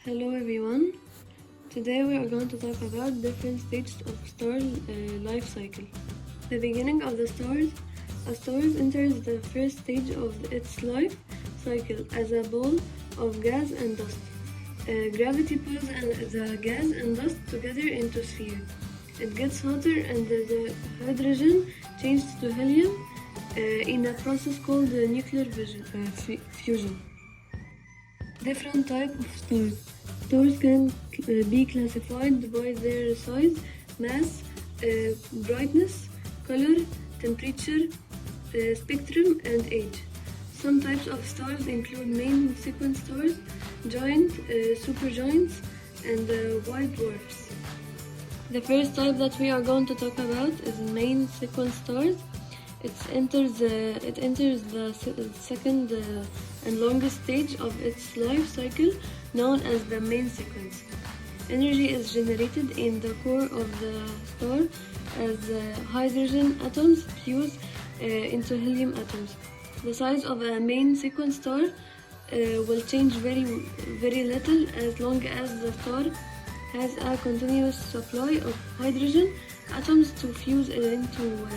Hello everyone. Today we are going to talk about different stages of star life cycle. The beginning of the stars. A star enters the first stage of its life cycle as a ball of gas and dust. Gravity pulls the gas and dust together into a sphere. It gets hotter and the hydrogen changes to helium in a process called nuclear fusion. Different type of stars. Stars can be classified by their size, mass, brightness, color, temperature, spectrum, and age. Some types of stars include main sequence stars, giant, supergiants, and white dwarfs. The first type that we are going to talk about is main sequence stars. It enters the second and longest stage of its life cycle, known as the main sequence. Energy is generated in the core of the star as hydrogen atoms fuse into helium atoms. The size of a main sequence star will change very little as long as the star has a continuous supply of hydrogen atoms to fuse into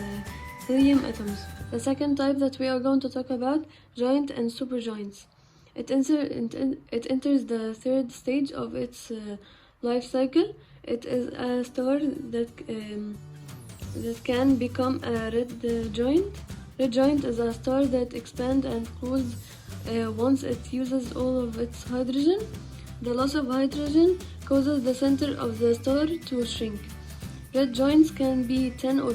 helium atoms. The second type that we are going to talk about, giant and supergiants. It enters the third stage of its life cycle. It is a star that can become a red giant. Red giant is a star that expands and cools once it uses all of its hydrogen. The loss of hydrogen causes the center of the star to shrink. Red giants can be 10 or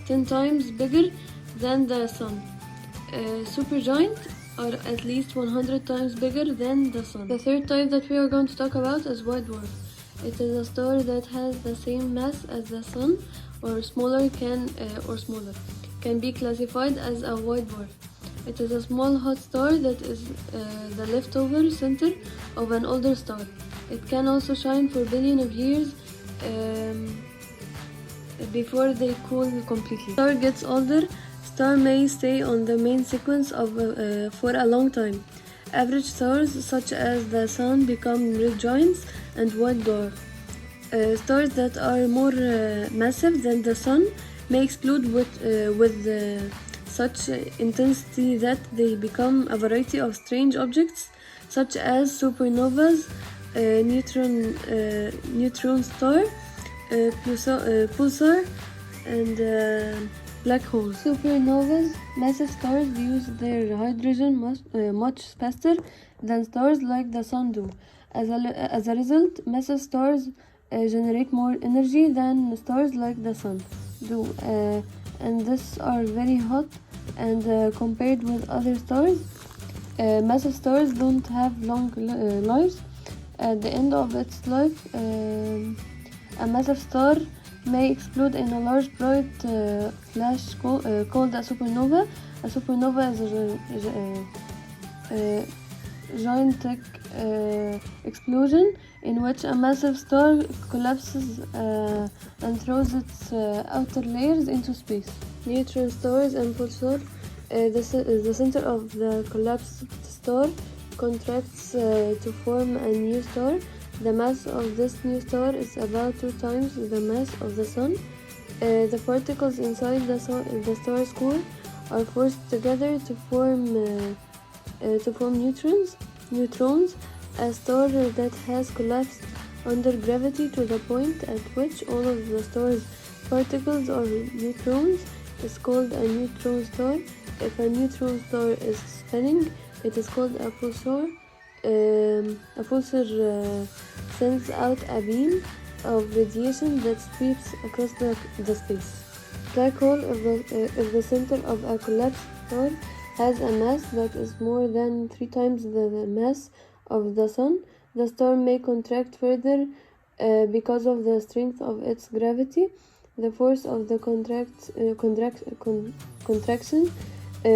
10 times bigger than the sun. Supergiants are at least 100 times bigger than the sun. The third type that we are going to talk about is white dwarf. It is a star that has the same mass as the sun or smaller can be classified as a white dwarf. It is a small hot star that is the leftover center of an older star. It can also shine for billions of years before they cool completely. Star gets older. Star may stay on the main sequence for a long time. Average stars such as the sun become red giants and white dwarf. Stars that are more massive than the sun may explode with such intensity that they become a variety of strange objects such as supernovas, neutron star, pulsar, and black holes. Supernovas, massive stars, use their hydrogen much faster than stars like the sun do. As a result, massive stars generate more energy than stars like the sun do, and these are very hot. And compared with other stars, massive stars don't have long lives. At the end of its life, a massive star may explode in a large bright flash called a supernova. A supernova is a gigantic explosion in which a massive star collapses and throws its outer layers into space. Neutron stars and pulsar. The center of the collapsed star contracts to form a new star. The mass of this new star is about 2 times the mass of the sun. The particles inside the star's core are forced together to form neutrons. A star that has collapsed under gravity to the point at which all of the star's particles are neutrons is called a neutron star. If a neutron star is spinning, it is called a pulsar. A pulsar sends out a beam of radiation that sweeps across the space. Black hole if the center of a collapsed star has a mass that is more than 3 times the mass of the sun. The star may contract further because of the strength of its gravity. The force of the contraction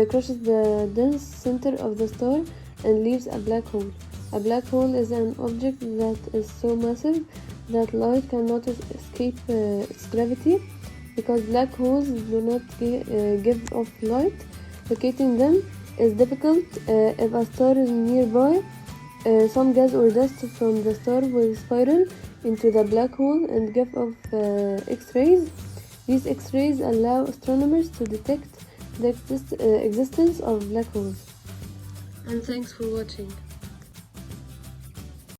crushes the dense center of the star and leaves a black hole. A black hole is an object that is so massive that light cannot escape its gravity. Because black holes do not give off light, locating them is difficult. If a star is nearby, Some gas or dust from the star will spiral into the black hole and give off X-rays. These X-rays allow astronomers to detect the existence of black holes. And thanks for watching.